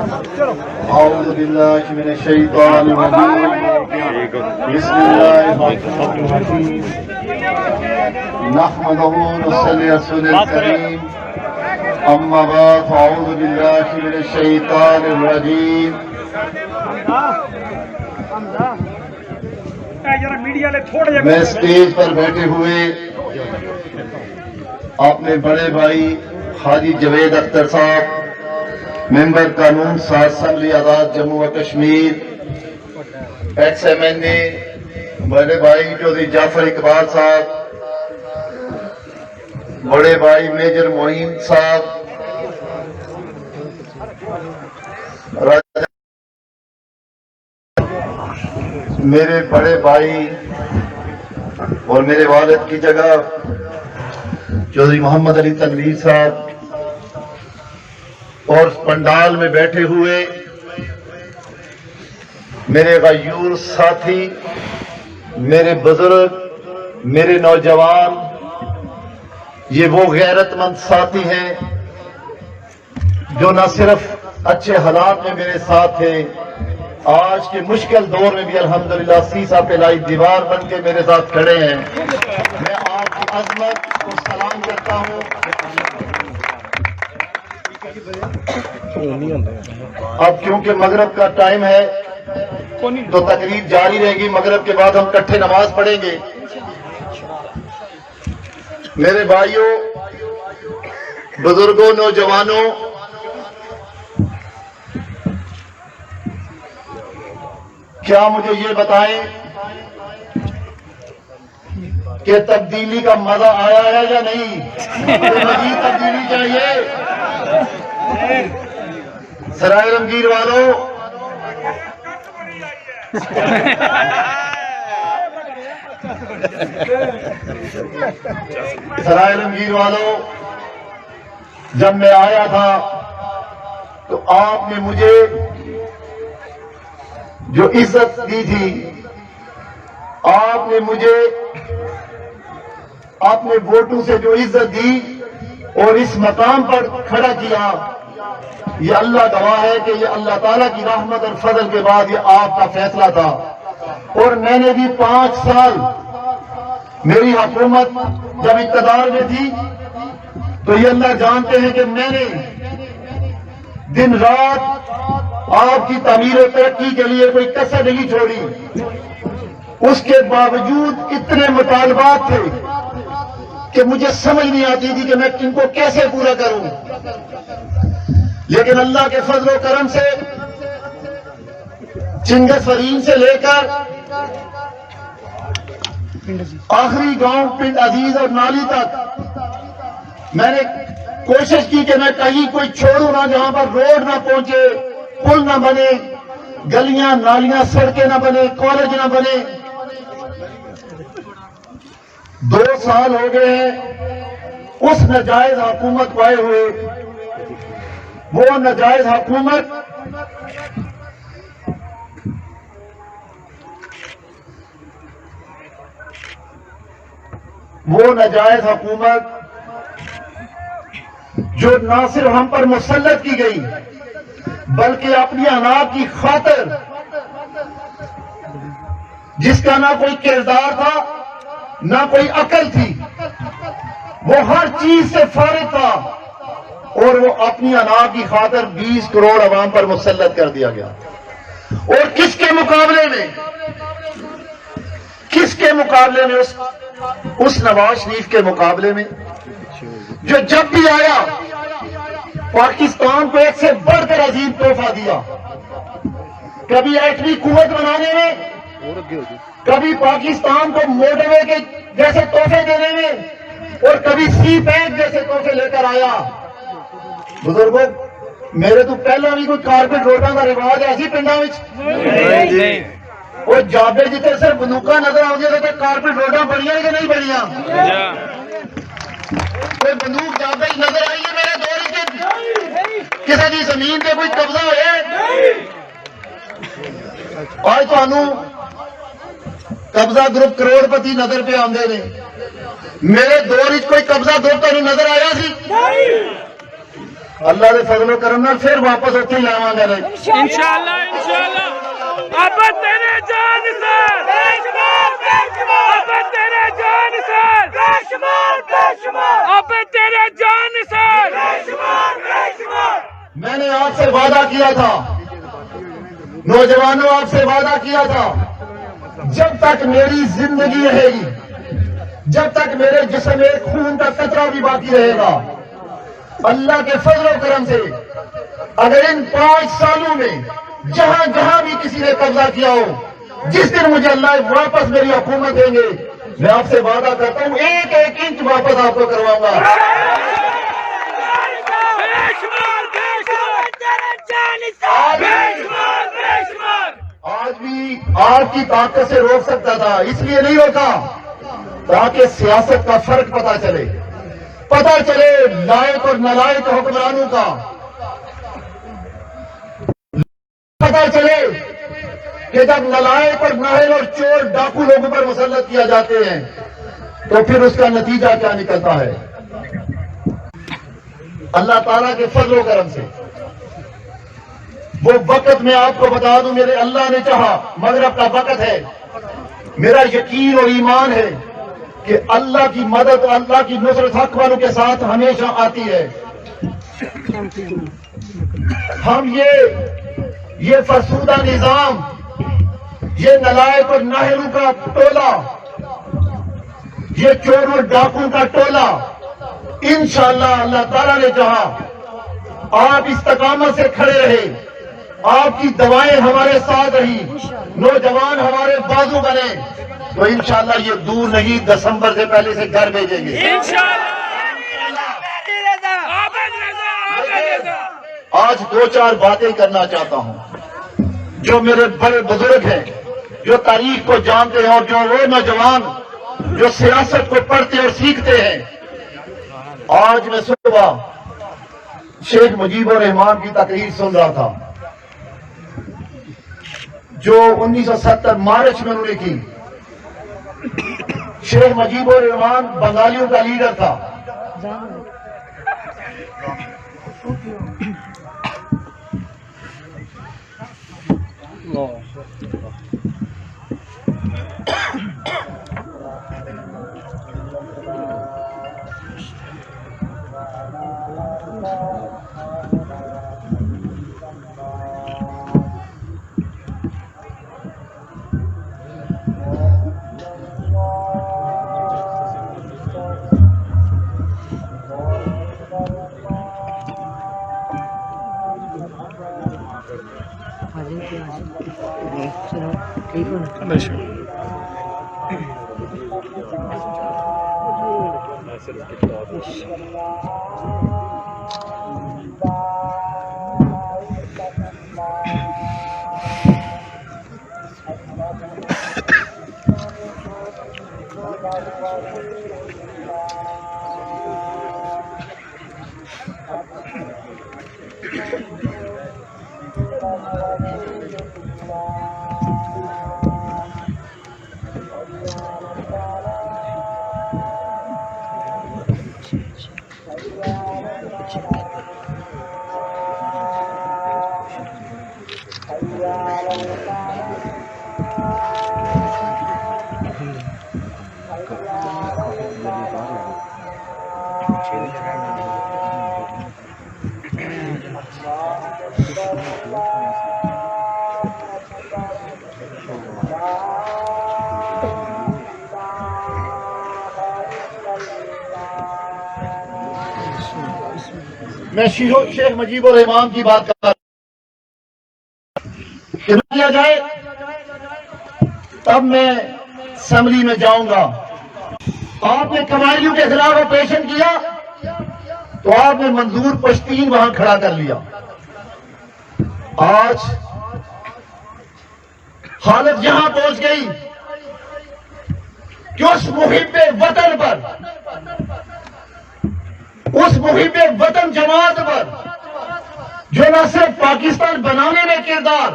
أعوذ بالله من الشيطان الرجيم بسم الله الرحمن الرحيم نحمده ونصلي على رسول الكريم أما بعد أعوذ بالله من الشيطان الرجيم میں اسٹیج پر بیٹھے ہوئے اپنے بڑے بھائی حاجی جوید اختر صاحب ممبر قانون ساز اسمبلی آزاد جموں و کشمیر ایکس ایم این اے بڑے بھائی چودھری جعفر اقبال صاحب بڑے بھائی میجر معین صاحب میرے بڑے بھائی اور میرے والد کی جگہ چودھری محمد علی تنویر صاحب اور پنڈال میں بیٹھے ہوئے میرے غیور ساتھی میرے بزرگ میرے نوجوان یہ وہ غیرت مند ساتھی ہیں جو نہ صرف اچھے حالات میں میرے ساتھ تھے آج کے مشکل دور میں بھی الحمدللہ سیسا پہ لائی دیوار بن کے میرے ساتھ کھڑے ہیں میں آپ کی عظمت کو سلام کرتا ہوں اب کیونکہ مغرب کا ٹائم ہے تو تقریب جاری رہے گی مغرب کے بعد ہم اکٹھے نماز پڑھیں گے میرے بھائیوں بزرگوں نوجوانوں کیا مجھے یہ بتائیں کہ تبدیلی کا مزہ آیا ہے یا نہیں مزید تبدیلی چاہیے سرائے رمگیر والوں سرائے رمگیر والوں جب میں آیا تھا تو آپ نے مجھے جو عزت دی تھی آپ نے مجھے اپنے ووٹوں سے جو عزت دی اور اس مقام پر کھڑا کیا یہ اللہ گواہ ہے کہ یہ اللہ تعالیٰ کی رحمت اور فضل کے بعد یہ آپ کا فیصلہ تھا اور میں نے بھی 5 سال میری حکومت جب اقتدار میں تھی تو یہ اللہ جانتے ہیں کہ میں نے دن رات آپ کی تعمیر و ترقی کے لیے کوئی کسر نہیں چھوڑی اس کے باوجود اتنے مطالبات تھے کہ مجھے سمجھ نہیں آتی تھی کہ میں ان کو کیسے پورا کروں لیکن اللہ کے فضل و کرم سے چنگس فرین سے لے کر آخری گاؤں پنڈ عزیز اور نالی تک میں نے کوشش کی کہ میں کہیں کوئی چھوڑوں نہ جہاں پر روڈ نہ پہنچے پل نہ بنے گلیاں نالیاں سڑکیں نہ بنے کالج نہ بنے 2 سال ہو گئے ہیں اس ناجائز حکومت کو آئے ہوئے وہ ناجائز حکومت جو نہ صرف ہم پر مسلط کی گئی بلکہ اپنی اناج کی خاطر جس کا نہ کوئی کردار تھا نہ کوئی عقل تھی وہ ہر چیز سے فارغ تھا اور وہ اپنی اناج کی خاطر 20 کروڑ عوام پر مسلط کر دیا گیا اور کس کے مقابلے میں اس نواز شریف کے مقابلے میں جو جب بھی آیا پاکستان کو ایک سے بڑھ کر عظیم تحفہ دیا کبھی ایٹمی قوت بنانے میں کبھی پاکستان کو موٹر وے کے جیسے تحفے دینے میں اور کبھی سی پیک جیسے تحفے لے کر آیا بزرگوں میرے تو پہلا بھی کوئی کارپیٹ روڈاں کا رواج ہے ایسی پنڈا اور جابے جتنے صرف بندوقاں نظر آؤں گے تو کارپیٹ روڈاں بڑھیا کہ نہیں بڑھیا کوئی بندوق جابے نظر آئی ہے میرے دور کے کسی کی زمین پہ کوئی قبضہ ہوئے آج تو قبضہ گروپ کروڑ پتی نظر پہ آندے نے میرے دور کوئی قبضہ گروپ تو نظر آیا سی اللہ دے فضل و کرم نال پھر واپس اتنے ہی آواں گے انشاءاللہ انشاءاللہ ابا تیرے جان سر ابا تیرے جان سر ابا تیرے جان سر میں نے آپ سے وعدہ کیا تھا، نوجوانوں آپ سے وعدہ کیا تھا، جب تک میری زندگی رہے گی، جب تک میرے جسم میں خون کا قطرہ بھی باقی رہے گا، اللہ کے فضل و کرم سے اگر ان 5 سالوں میں جہاں جہاں بھی کسی نے قبضہ کیا ہو، جس دن مجھے اللہ واپس میری حکومت دیں گے، میں آپ سے وعدہ کرتا ہوں 1-1 انچ واپس آپ کو کرواؤں گا۔ آج بھی آپ کی طاقت سے روک سکتا تھا، اس لیے نہیں روکا تاکہ سیاست کا فرق پتا چلے لائق اور نالائق حکمرانوں کا، پتا چلے کہ جب نالائق اور نااہل اور چور ڈاکو لوگوں پر مسلط کیا جاتے ہیں تو پھر اس کا نتیجہ کیا نکلتا ہے۔ اللہ تعالیٰ کے فضل و کرم سے وہ وقت میں آپ کو بتا دوں، میرے اللہ نے چاہا، مغرب کا وقت ہے، میرا یقین اور ایمان ہے کہ اللہ کی مدد، اللہ کی نصرت حق والوں کے ساتھ ہمیشہ آتی ہے۔ ہم یہ فرسودہ نظام، یہ نالائق اور نااہلوں کا ٹولہ، یہ چور اور ڈاکوں کا ٹولہ، انشاءاللہ اللہ تعالیٰ نے چاہا آپ استقامت سے کھڑے رہے، آپ کی دعائیں ہمارے ساتھ رہی، نوجوان ہمارے بازو بنے، تو انشاءاللہ یہ دور نہیں، دسمبر سے پہلے سے گھر بھیجیں گے آج 2-4 باتیں کرنا چاہتا ہوں۔ جو میرے بڑے بزرگ ہیں، جو تاریخ کو جانتے ہیں، اور جو وہ نوجوان جو سیاست کو پڑھتے اور سیکھتے ہیں، آج میں صبح شیخ مجیب الرحمان کی تقریر سن رہا تھا جو 1970 مارچ میں انہوں نے کی۔ شیخ مجیب الرحمان بنگالیوں کا لیڈر تھا، میں شیخ مجیب الرحمان کی بات کر رہا ہوں، کیا جائے تب میں اسمبلی میں جاؤں گا۔ آپ نے قبائلیوں کے خلاف آپریشن کیا تو آپ نے منظور پشتین وہاں کھڑا کر لیا۔ آج حالت یہاں پہنچ گئی کہ اس محب وطن پر، اس محب وطن جماعت پر جو نہ صرف پاکستان بنانے میں کردار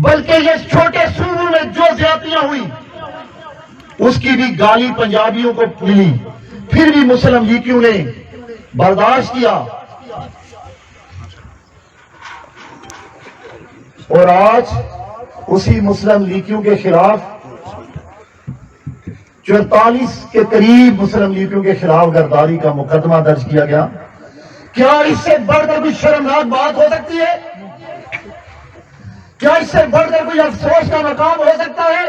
بلکہ یہ چھوٹے صوبوں میں جو زیادتیاں ہوئی اس کی بھی گالی پنجابیوں کو ملی، پھر بھی مسلم لیگیوں نے برداشت کیا، اور آج اسی مسلم لیگیوں کے خلاف 44 کے قریب مسلم لیگیوں کے خلاف غداری کا مقدمہ درج کیا گیا۔ کیا اس سے بڑھ کر کوئی شرمناک بات ہو سکتی ہے؟ کیا اس سے بڑھ کر کوئی افسوس کا مقام ہو سکتا ہے؟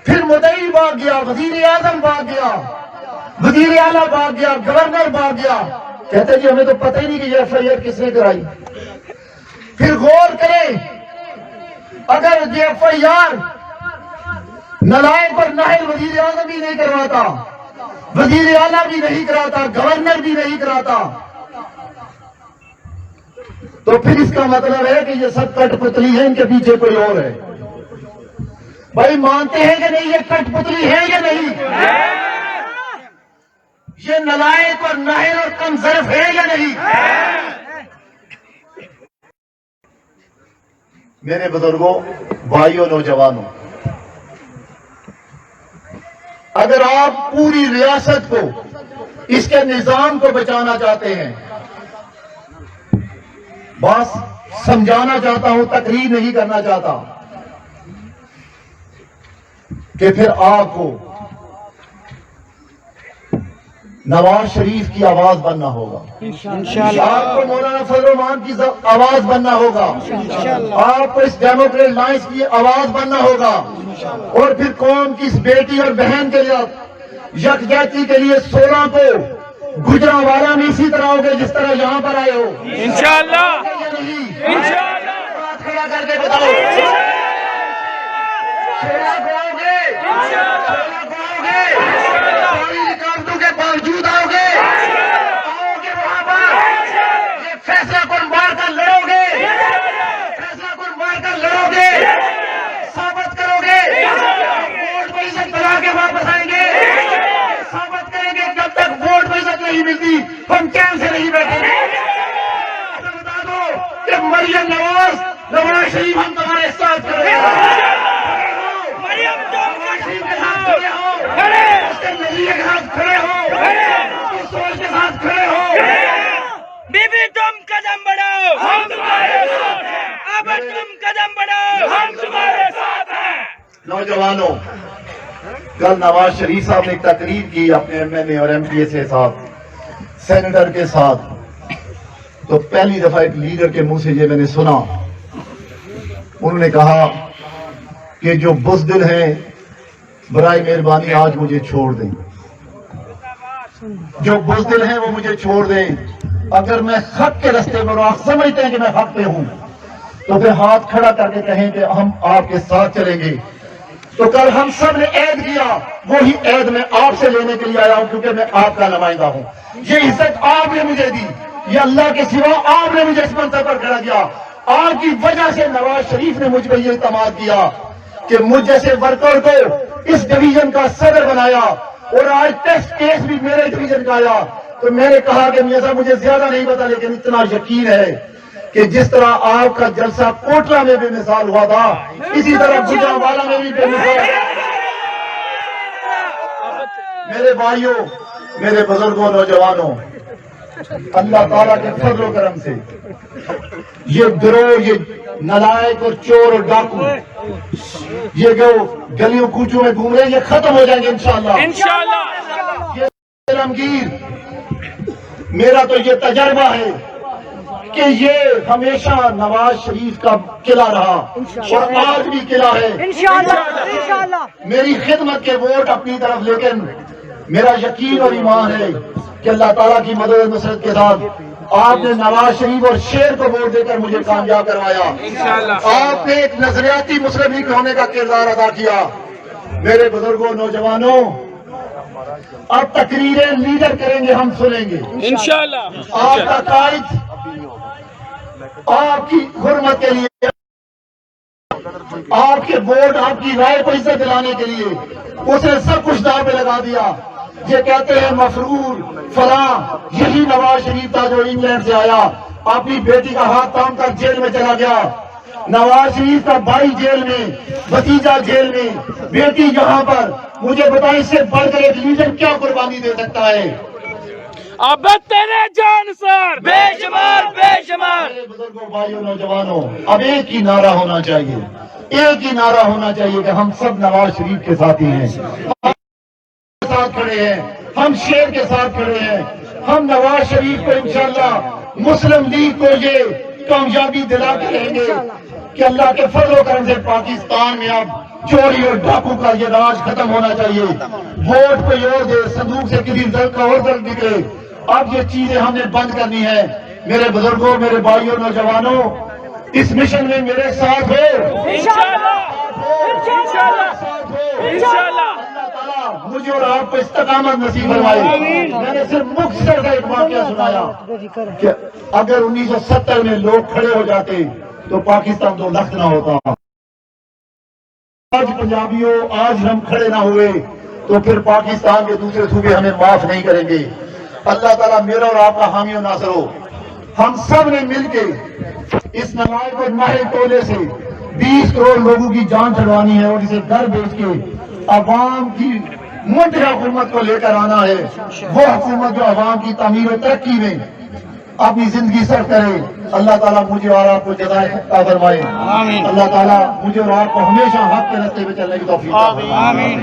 پھر مدعی بھاگ گیا، وزیر اعظم بھاگ گیا، وزیر اعلیٰ بھاگ گیا، گورنر بھاگ گیا، کہتے جی ہمیں تو پتہ ہی نہیں کہ یہ ایف آئی آر کس نے کرائی۔ پھر غور کریں، اگر یہ ایف آئی آر نلائق اور نااہل وزیر اعظم بھی نہیں کرواتا، وزیر اعلیٰ بھی نہیں کراتا، گورنر بھی نہیں کراتا، تو پھر اس کا مطلب ہے کہ یہ سب کٹ پتلی ہے، ان کے پیچھے کوئی اور ہے۔ بھائی مانتے ہیں کہ نہیں یہ کٹ پتلی ہے یا نہیں؟ یہ نلائق اور نااہل اور کم ظرف ہے یا نہیں؟ میرے بزرگوں، بھائیوں، نوجوانوں، اگر آپ پوری ریاست کو، اس کے نظام کو بچانا چاہتے ہیں، بس سمجھانا چاہتا ہوں، تقریر نہیں کرنا چاہتا، کہ پھر آپ کو نواز شریف کی آواز بننا ہوگا، آپ کو مولانا فضل الرحمان کی آواز بننا ہوگا، آپ کو اس ڈیموکریٹ لائنس کی آواز بننا ہوگا، اور پھر قوم کی اس بیٹی اور بہن کے لیے یکجہتی کے لیے 16 کو گجرانوالہ میں اسی طرح ہوگے جس طرح یہاں پر آئے ہو انشاءاللہ، انشاءاللہ۔ بات کھڑا کر کے بتاؤ، 16 کو آؤ گے، 16 کو آؤ گے، ساری رکاوٹوں کے باوجود آؤ گے، آؤ گے وہاں پر، یہ فیصلہ کن مار کر لڑو گے، فیصلہ کن مار کر لڑو گے، ثابت کرو گے، ووٹ میں عزت بنا کے واپس آئیں گے، ثابت کریں گے جب تک ووٹ میں عزت نہیں ملتی ہم چین سے نہیں بیٹھیں گے۔ بتا دو کہ مریم نواز شریف ہم تمہارے ساتھ کھڑے ہیں، نواز شریف کے ساتھ کھڑے ہو، اس کے نظریے کے ساتھ کھڑے ہو، اس کی سوچ کے ساتھ کھڑے ہو۔ بی بی تم قدم بڑھاؤ، ہم تمہارے ساتھ ہیں، اب تم قدم بڑھاؤ، ہم تمہارے ساتھ ہیں۔ نوجوانوں، کل نواز شریف صاحب نے ایک تقریر کی اپنے ایم این اے اور ایم پی اے کے ساتھ، سینیٹر کے ساتھ، تو پہلی دفعہ ایک لیڈر کے منہ سے یہ میں نے سنا، انہوں نے کہا کہ جو بزدل ہیں برائے مہربانی آج مجھے چھوڑ دیں، جو بزدل ہیں وہ مجھے چھوڑ دیں، اگر میں حق کے راستے پر، آپ سمجھتے ہیں کہ میں حق پہ ہوں، تو پھر ہاتھ کھڑا کر کے کہیں کہ ہم آپ کے ساتھ چلیں گے۔ تو کل ہم سب نے عہد کیا، وہی عہد میں آپ سے لینے کے لیے آیا ہوں، کیونکہ میں آپ کا نمائندہ ہوں۔ یہ عزت آپ نے مجھے دی، یہ اللہ کے سوا آپ نے مجھے اس منصب پر کھڑا کیا، آپ کی وجہ سے نواز شریف نے مجھ پہ یہ اعتماد کیا کہ مجھ جیسے ورکر کو اس ڈویژن کا صدر بنایا، اور آج ٹیسٹ کیس بھی میرے ڈویژن کا آیا، تو میں نے کہا کہ میاں صاحب مجھے زیادہ نہیں پتا، لیکن اتنا یقین ہے کہ جس طرح آپ کا جلسہ کوٹلہ میں بے مثال ہوا تھا، اسی طرح گجرانوالہ میں بھی بے مثال۔ میرے بھائیوں، میرے بزرگوں، نوجوانوں، اللہ تعالیٰ کے فضل و کرم سے یہ گروہ، یہ نلائق اور چور اور ڈاکو، یہ جو گلیوں کوچوں میں گھوم رہے ہیں، یہ ختم ہو جائیں گے انشاءاللہ۔ انشاءاللہ۔ یہ علمگیر، میرا تو یہ تجربہ ہے کہ یہ ہمیشہ نواز شریف کا قلعہ رہا اور آج بھی قلعہ ہے انشاءاللہ۔ میری خدمت کے ووٹ اپنی طرف، لیکن میرا یقین اور ایمان ہے کہ اللہ تعالیٰ کی مدد و نصرت کے ساتھ آپ نے نواز شریف اور شیر کو ووٹ دے کر مجھے کامیاب کروایا، آپ نے ایک نظریاتی مسلم لیگ ہونے کا کردار ادا کیا۔ میرے بزرگوں، نوجوانوں، اب تقریریں لیڈر کریں گے، ہم سنیں گے انشاءاللہ۔ آپ کا قائد آپ کی حرمت کے لیے، آپ کے ووٹ، آپ کی رائے کو عزت دلانے کے لیے اس نے سب کچھ داؤ پہ لگا دیا۔ یہ کہتے ہیں مفرور فلاں، یہی نواز شریف تھا جو انگلینڈ سے آیا، اپنی بیٹی کا ہاتھ تھام کر جیل میں چلا گیا۔ نواز شریف کا بھائی جیل میں، بھتیجا جیل میں، بیٹی یہاں پر، مجھے بتائیں اس سے بڑھ کر ایک لیڈر کیا قربانی دے سکتا ہے؟ اب تیرے جان سر بے شمار بے شمار میرے بزرگوں بھائیوں نوجوانوں اب ایک ہی نعرہ ہونا چاہیے، ایک ہی نعرہ ہونا چاہیے کہ ہم سب نواز شریف کے ساتھی ہیں، ہم کے ساتھ کھڑے ہیں، ہم شیر کے ساتھ کھڑے ہیں، ہم نواز شریف کو انشاءاللہ مسلم لیگ کو یہ کامیابی دلا کے رہیں گے کہ اللہ کے فضل و کرم سے پاکستان میں اب چوری اور ڈاکو کا یہ راج ختم ہونا چاہیے، ووٹ کوئی اور دے، صندوق سے کسی دل کا اور دل نکلے، اب یہ چیزیں ہم نے بند کرنی ہے۔ میرے بزرگوں، میرے بھائیوں، نوجوانوں، اس مشن میں میرے ساتھ ہو، انشاءاللہ انشاءاللہ اللہ تعالیٰ مجھے اور آپ کو استقامت نصیب فرمائے۔ میں نے صرف مختصر کا ایک واقعہ سنایا کہ اگر 1970 میں لوگ کھڑے ہو جاتے تو پاکستان 2 لخت نہ ہوتا۔ آج پنجابیوں، آج ہم کھڑے نہ ہوئے تو پھر پاکستان کے دوسرے صوبے ہمیں معاف نہیں کریں گے۔ اللہ تعالیٰ میرا اور آپ کا حامی و ناصر ہو۔ ہم سب نے مل کے اس نمائش کو نہر ٹولے سے 20 کروڑ لوگوں کی جان چھڑوانی ہے اور اسے گھر بیچ کے عوام کی منتخب حکومت کو لے کر آنا ہے، وہ حکومت جو عوام کی تعمیر و ترقی میں اپنی زندگی سر کرے۔ اللہ تعالیٰ مجھے اور آپ کو جزائے عطا فرمائے۔ اللہ تعالیٰ مجھے اور آپ کو ہمیشہ حق کے راستے پہ چلنے کی توفیق عطا فرمائے۔